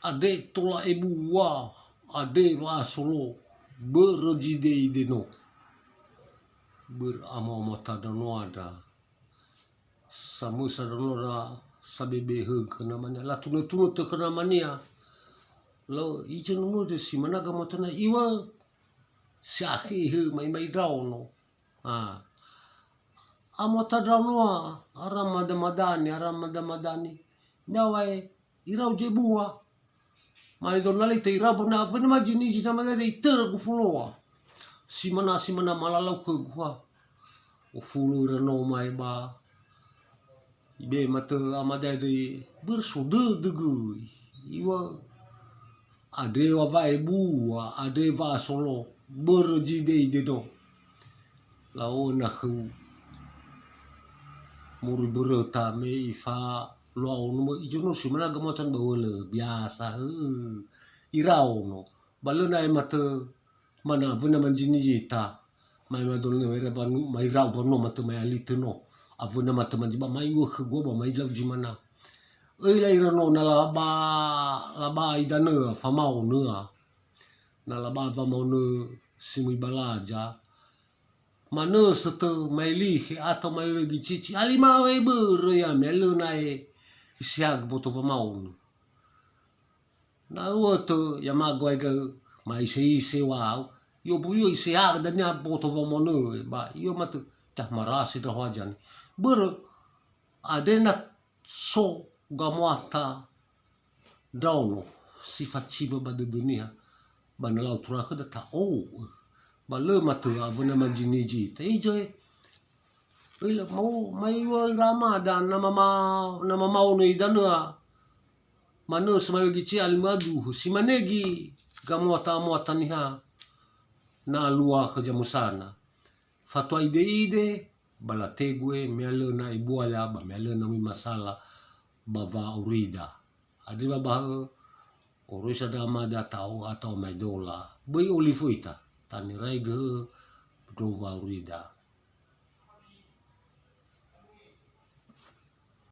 ade tola ebua ade wa solo berjide deno beramama tadano ada samu sadanora sabebe ke namanya la tunu te ke namanya lo ijen mo de si managa motana iwa siaki he mai drau no amota drau no aramada madani nyawai irau jebua mai donale te irabu na vena majini jina madare itera kufuloa si mana malalau ke gua o fulu reno mai ba ibe mata amadare bersude degui iwa ade wa vai bua ade va solo berjide dedo laona khu muri berota me ifa lo no ijono si mana gamotan bawele biasa irau no balena mata mana vena manjini jita mai madolne mere banu mai rau bono mata mai alite no avuna mata manjiba mai wo go ba mai lau jimana la irano na laba idane famau nea na laba famau ne simui balaja mana sete mai lihe atau mai regi cici alima we ber ya mele nai siag boto famau na woto ya magwai ga mai se wow yo buyo siag dan ya boto famau ne ba yo mata tah marasi dah wajan ber adena so gamuata dauno sifat ciba pada dunia banalau turaka da tau bale matu avuna majini ji tejoi ila mau mai wa ramadan nama mau ni danua manu semai gici alimadu si manegi gamuata niha na lua kejamusana fatwa ide bala tegue mele na ibuaya ba mele na mi masala bava urida adi baba orisa dama da tau atau mai dola bui olifuita tani raiga dova urida